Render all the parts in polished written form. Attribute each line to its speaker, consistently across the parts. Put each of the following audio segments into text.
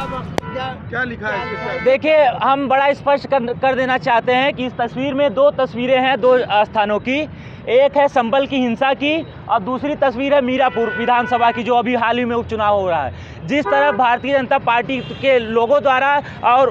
Speaker 1: क्या लिखा है?
Speaker 2: देखिए, हम बड़ा स्पष्ट कर देना चाहते हैं कि इस तस्वीर में दो तस्वीरें हैं दो स्थानों की। एक है संभल की हिंसा की और दूसरी तस्वीर है मीरापुर विधानसभा की, जो अभी हाल ही में उपचुनाव हो रहा है। जिस तरह भारतीय जनता पार्टी के लोगों द्वारा और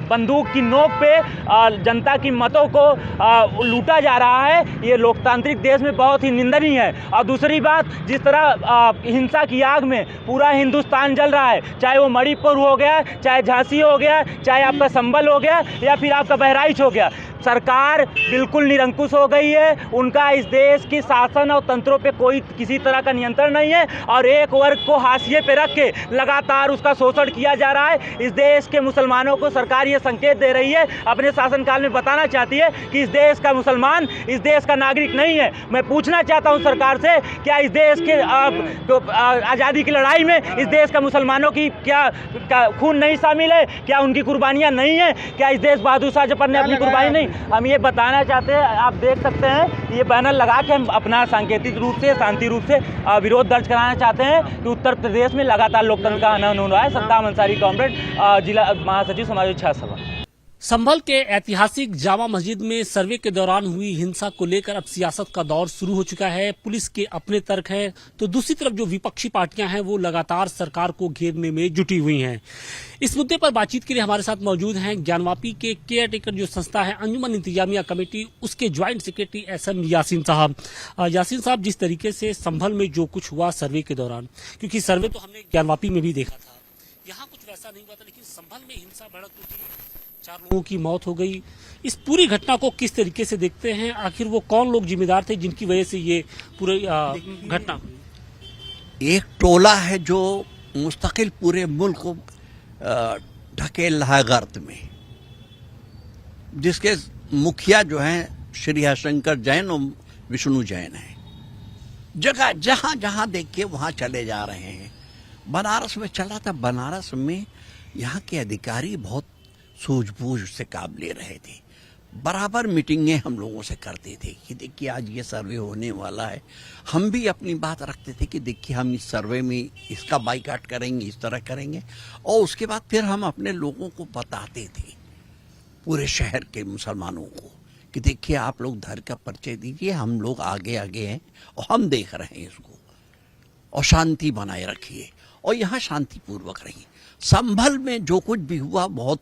Speaker 2: बंदूक की नोक पे जनता की मतों को लूटा जा रहा है, ये लोकतांत्रिक देश में बहुत ही निंदनीय है। और दूसरी बात, जिस तरह हिंसा की आग में पूरा हिंदुस्तान जल रहा है, चाहे वो मणिपुर हो गया, चाहे झांसी हो गया, चाहे आपका संभल हो गया या फिर आपका बहराइच हो गया, सरकार बिल्कुल निरंकुश हो गई है। उनका इस देश की शासन और तंत्रों पे कोई किसी तरह का नियंत्रण नहीं है और एक वर्ग को हाशिए पे रख के लगातार उसका शोषण किया जा रहा है। इस देश के मुसलमानों को सरकार ये संकेत दे रही है, अपने शासनकाल में बताना चाहती है कि इस देश का मुसलमान इस देश का नागरिक नहीं है। मैं पूछना चाहता हूँ सरकार से, क्या इस देश के आज़ादी की लड़ाई में इस देश का मुसलमानों की क्या खून नहीं शामिल है? क्या उनकी कुर्बानियाँ नहीं है? क्या इस देश बहादुर शाह जफर ने अपनी कुर्बानी नहीं? हम ये बताना चाहते हैं। आप देख सकते हैं ये बैनर लगा के हम अपना सांकेतिक रूप से, शांति रूप से विरोध दर्ज कराना चाहते हैं कि उत्तर प्रदेश में लगातार लोकतंत्र का हनन हो रहा है। सद्दाम अंसारी कॉमरेड, जिला महासचिव समाजवादी छात्र सभा।
Speaker 3: संभल के ऐतिहासिक जामा मस्जिद में सर्वे के दौरान हुई हिंसा को लेकर अब सियासत का दौर शुरू हो चुका है। पुलिस के अपने तर्क हैं तो दूसरी तरफ जो विपक्षी पार्टियां हैं वो लगातार सरकार को घेरने में जुटी हुई हैं। इस मुद्दे पर बातचीत के लिए हमारे साथ मौजूद हैं ज्ञानवापी के केयर टेकर जो संस्था है अंजुमन इंतजामिया कमेटी, उसके ज्वाइंट सेक्रेटरी SM यासीन साहब। यासीन साहब, जिस तरीके से संभल में जो कुछ हुआ सर्वे के दौरान, क्योंकि सर्वे तो हमने ज्ञानवापी में भी देखा था, यहाँ कुछ वैसा नहीं हुआ था, लेकिन संभल में हिंसा भड़क उठी, 4 लोगों की मौत हो गई। इस पूरी घटना को किस तरीके से देखते हैं? आखिर वो कौन लोग जिम्मेदार थे जिनकी वजह से ये पूरी घटना हुई?
Speaker 4: एक टोला है जो मुस्तकिल पूरे मुल्क को ढकेल रहा है गर्त में, जिसके मुखिया जो हैं श्री हरिशंकर जैन और विष्णु जैन हैं। जगह जहां जहां देखिए वहां चले जा रहे हैं। बनारस में चला था, बनारस में यहाँ के अधिकारी बहुत सूझबूझ से काम ले रहे थे। बराबर मीटिंगें हम लोगों से करते थे कि देखिए आज ये सर्वे होने वाला है। हम भी अपनी बात रखते थे कि देखिए हम इस सर्वे में इसका बाइकाट करेंगे, इस तरह करेंगे, और उसके बाद फिर हम अपने लोगों को बताते थे, पूरे शहर के मुसलमानों को, कि देखिए आप लोग धर्म का परिचय दीजिए, हम लोग आगे आगे हैं और हम देख रहे हैं इसको, और शांति बनाए रखिए और यहाँ शांतिपूर्वक रहिए। संभल में जो कुछ भी हुआ बहुत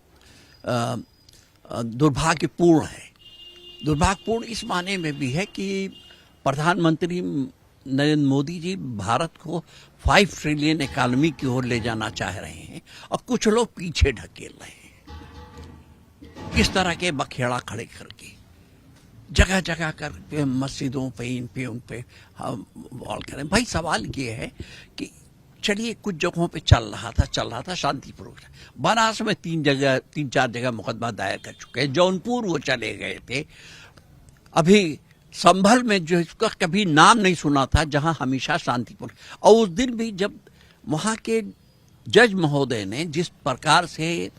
Speaker 4: दुर्भाग्यपूर्ण है। दुर्भाग्यपूर्ण इस माने में भी है कि प्रधानमंत्री नरेंद्र मोदी जी भारत को 5 ट्रिलियन इकॉनमी की ओर ले जाना चाह रहे हैं और कुछ लोग पीछे ढकेल रहे हैं। इस तरह के बखेड़ा खड़े करके जगह जगह कर मस्जिदों पे, इन पे, उन पे हम वॉल करें। भाई सवाल ये है कि चलिए कुछ जगहों पे चल रहा था शांतिपूर्वक। बनारस में 3-4 जगह मुकदमा दायर कर चुके हैं। जौनपुर वो चले गए थे। अभी संभल में जो इसका कभी नाम नहीं सुना था, जहां हमेशा शांतिपूर्ण, और उस दिन भी जब वहां के जज महोदय ने जिस प्रकार से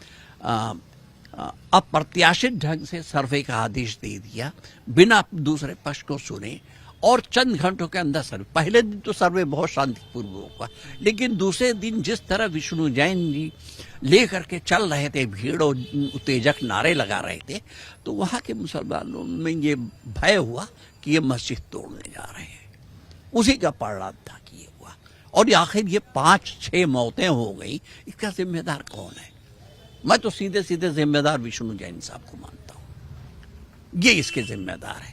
Speaker 4: अप्रत्याशित ढंग से सर्वे का आदेश दे दिया बिना दूसरे पक्ष को सुने, और चंद घंटों के अंदर सर्वे, पहले दिन तो सर्वे बहुत शांतिपूर्वक हुआ, लेकिन दूसरे दिन जिस तरह विष्णु जैन जी लेकर के चल रहे थे, भीड़ और उत्तेजक नारे लगा रहे थे, तो वहाँ के मुसलमानों में ये भय हुआ कि ये मस्जिद तोड़ने जा रहे हैं। उसी का परिणाम था कि ये हुआ, और आखिर ये 5-6 मौतें हो गई। इसका जिम्मेदार कौन है? मैं तो सीधे सीधे जिम्मेदार विष्णु जैन साहब को मानता हूँ। ये इसके जिम्मेदार है।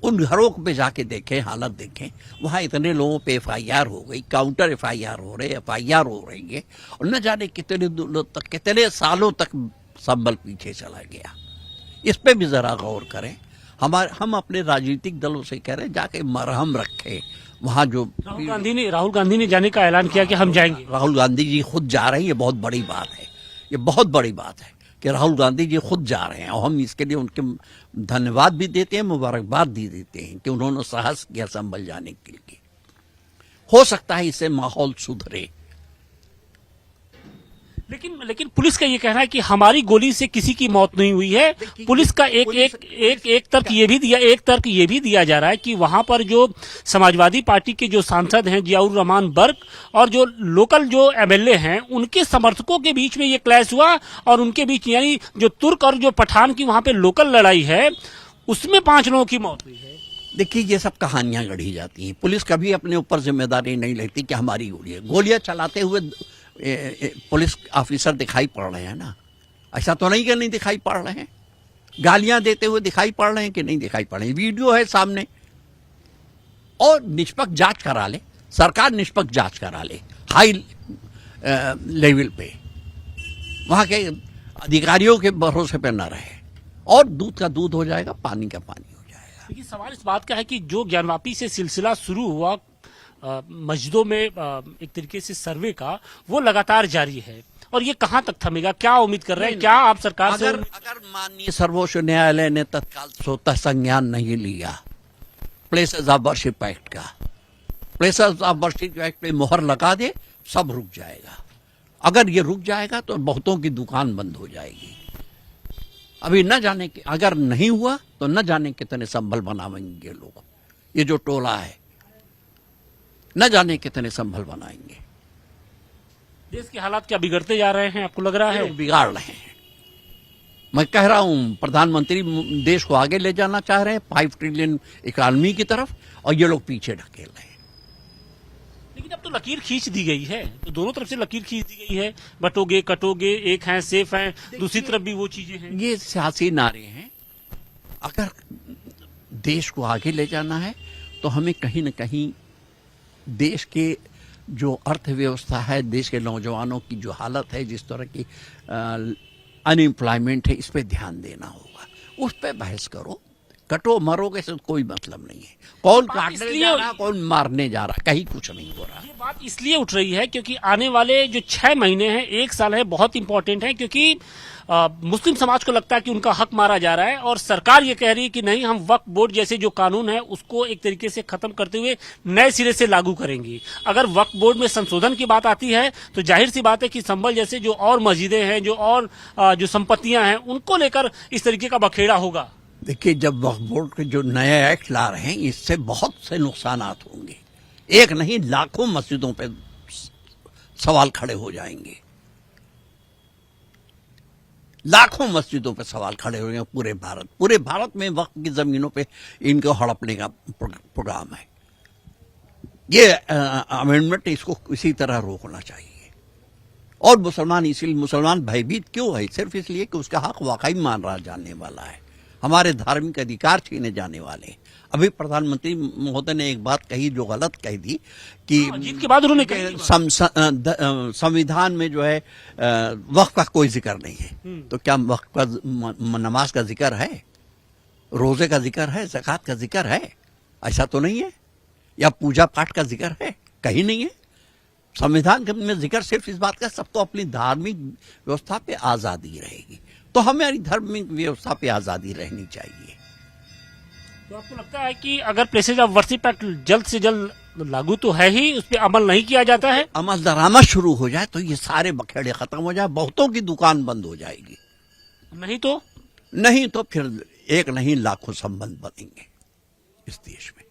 Speaker 4: उन घरों पे जाके देखें, हालत देखें, वहाँ इतने लोगों पे FIR हो गई, काउंटर FIR हो रहे, FIR हो रही है, और न जाने कितने दिनों तक, कितने सालों तक संभल पीछे चला गया। इस पे भी जरा गौर करें। हम अपने राजनीतिक दलों से कह रहे हैं जाके मरहम रखें वहाँ। जो
Speaker 3: राहुल गांधी ने जाने का ऐलान किया कि हम जाएंगे।
Speaker 4: राहुल गांधी जी खुद जा रहे हैं, ये बहुत बड़ी बात है। ये बहुत बड़ी बात है कि राहुल गांधी जी खुद जा रहे हैं, और हम इसके लिए उनके धन्यवाद भी देते हैं, मुबारकबाद भी देते हैं कि उन्होंने साहस किया संभल जाने के लिए। हो सकता है इससे माहौल सुधरे।
Speaker 3: लेकिन पुलिस का ये कहना है कि हमारी गोली से किसी की मौत नहीं हुई है। पुलिस का एक तर्क ये भी दिया जा रहा है कि वहां पर जो समाजवादी पार्टी के जो सांसद हैं जियाउर रहमान बर्क और जो लोकल जो एमएलए हैं उनके समर्थकों के बीच में ये क्लैश हुआ और उनके बीच यानी जो तुर्क और जो पठान की वहां पे लोकल लड़ाई है उसमें 5 लोगों की मौत हुई है।
Speaker 4: देखिए, ये सब कहानियां गढ़ी जाती हैं। पुलिस कभी अपने ऊपर जिम्मेदारी नहीं लेती कि हमारी गोली है। गोलियां चलाते हुए पुलिस ऑफिसर दिखाई पड़ रहे हैं ना, ऐसा तो नहीं कि नहीं दिखाई पड़ रहे हैं। गालियां देते हुए दिखाई पड़ रहे हैं कि नहीं दिखाई पड़ रहे हैं। वीडियो है सामने, और निष्पक्ष जांच करा ले, सरकार निष्पक्ष जांच करा ले हाई लेवल पे, वहां के अधिकारियों के भरोसे पे न रहे, और दूध का दूध हो जाएगा, पानी का पानी हो जाएगा।
Speaker 3: लेकिन सवाल इस बात का है कि जो ज्ञानवापी से सिलसिला शुरू हुआ मस्जिदों में एक तरीके से सर्वे का, वो लगातार जारी है और ये कहां तक थमेगा? क्या उम्मीद कर रहे हैं? क्या आप सरकार से
Speaker 4: अगर माननीय सर्वोच्च न्यायालय ने तत्काल स्वतः संज्ञान नहीं लिया प्लेसेस ऑफ वर्शिप एक्ट का, प्लेसेस ऑफ वर्शिप एक्ट पे मोहर लगा दे, सब रुक जाएगा। अगर ये रुक जाएगा तो बहुतों की दुकान बंद हो जाएगी। अभी न जाने के, अगर नहीं हुआ तो न जाने कितने संभल बनाएंगे लोग। ये जो टोला है न जाने कितने संभल बनाएंगे।
Speaker 3: देश के हालात क्या बिगड़ते जा रहे हैं, आपको लग रहा है?
Speaker 4: बिगाड़ रहे हैं। मैं कह रहा हूं, प्रधानमंत्री देश को आगे ले जाना चाह रहे हैं 5 ट्रिलियन इकोनॉमी की तरफ, और ये लोग पीछे ढकेल रहे हैं।
Speaker 3: लेकिन अब तो लकीर खींच दी गई है, तो दोनों तरफ से लकीर खींच दी गई है। बटोगे कटोगे, एक है सेफ है, दूसरी तरफ भी वो चीजें हैं।
Speaker 4: ये सियासी नारे हैं। अगर देश को आगे ले जाना है तो हमें कहीं न कहीं देश के जो अर्थव्यवस्था है, देश के नौजवानों की जो हालत है, जिस तरह की अनएम्प्लॉयमेंट है, इस पे ध्यान देना होगा। उस पे बहस करो, कटो मरोगे से कोई मतलब नहीं है। कौन काटने जा रहा, कौन मारने जा रहा, कहीं कुछ नहीं हो रहा।
Speaker 3: ये बात इसलिए उठ रही है क्योंकि आने वाले जो 6 महीने हैं, 1 साल है, बहुत इंपॉर्टेंट है, क्योंकि मुस्लिम समाज को लगता है कि उनका हक मारा जा रहा है और सरकार ये कह रही है कि नहीं, हम वक्फ बोर्ड जैसे जो कानून है उसको एक तरीके से खत्म करते हुए नए सिरे से लागू करेंगी। अगर वक्फ बोर्ड में संशोधन की बात आती है तो जाहिर सी बात है कि संभल जैसे जो और मस्जिदें हैं, जो और जो संपत्तियां हैं, उनको लेकर इस तरीके का बखेड़ा होगा।
Speaker 4: देखिए, जब वक्फ बोर्ड के जो नए एक्ट ला रहे हैं, इससे बहुत से नुकसानात होंगे। एक नहीं, लाखों मस्जिदों पे सवाल खड़े हो जाएंगे। लाखों मस्जिदों पे सवाल खड़े हो जाएंगे। पूरे भारत में वक्फ की जमीनों पे इनको हड़पने का प्रोग्राम है। ये अमेंडमेंट इसको इसी तरह रोकना चाहिए। और मुसलमान भयभीत क्यों है? सिर्फ इसलिए कि उसका हक वाकई माना जाने वाला है, हमारे धार्मिक अधिकार छीने जाने वाले। अभी प्रधानमंत्री महोदय ने एक बात कही जो गलत कह दी कि
Speaker 3: जीत के बाद उन्होंने कही
Speaker 4: संविधान में जो है वक्फ का कोई जिक्र नहीं है। तो क्या वक्फ का नमाज का जिक्र है, रोजे का जिक्र है, ज़कात का जिक्र है? ऐसा तो नहीं है। या पूजा पाठ का जिक्र है? कहीं नहीं है। संविधान में जिक्र सिर्फ इस बात का सबको अपनी धार्मिक व्यवस्था पे आजादी रहेगी। तो हमारी धार्मिक व्यवस्था पे आजादी रहनी चाहिए।
Speaker 3: तो आपको लगता है कि अगर प्लेसेज ऑफ वर्शिप एक्ट जल्द से जल्द लागू तो है ही, उस पर अमल नहीं किया जाता है,
Speaker 4: अमल दरामद शुरू हो जाए तो ये सारे बखेड़े खत्म हो जाए, बहुतों की दुकान बंद हो जाएगी। नहीं तो फिर एक नहीं लाखों संबंध बनेंगे इस देश में।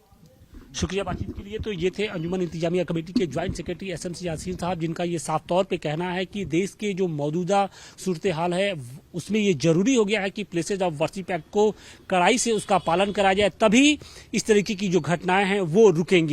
Speaker 3: शुक्रिया बातचीत के लिए। तो ये थे अंजुमन इंतजामिया कमेटी के ज्वाइंट सेक्रेटरी एसएमसी यासीन साहब, जिनका ये साफ तौर पे कहना है कि देश के जो मौजूदा सूरत हाल है उसमें ये जरूरी हो गया है कि प्लेसेज ऑफ वर्शिप एक्ट को कड़ाई से उसका पालन करा जाए, तभी इस तरीके की जो घटनाएं हैं वो रुकेंगी।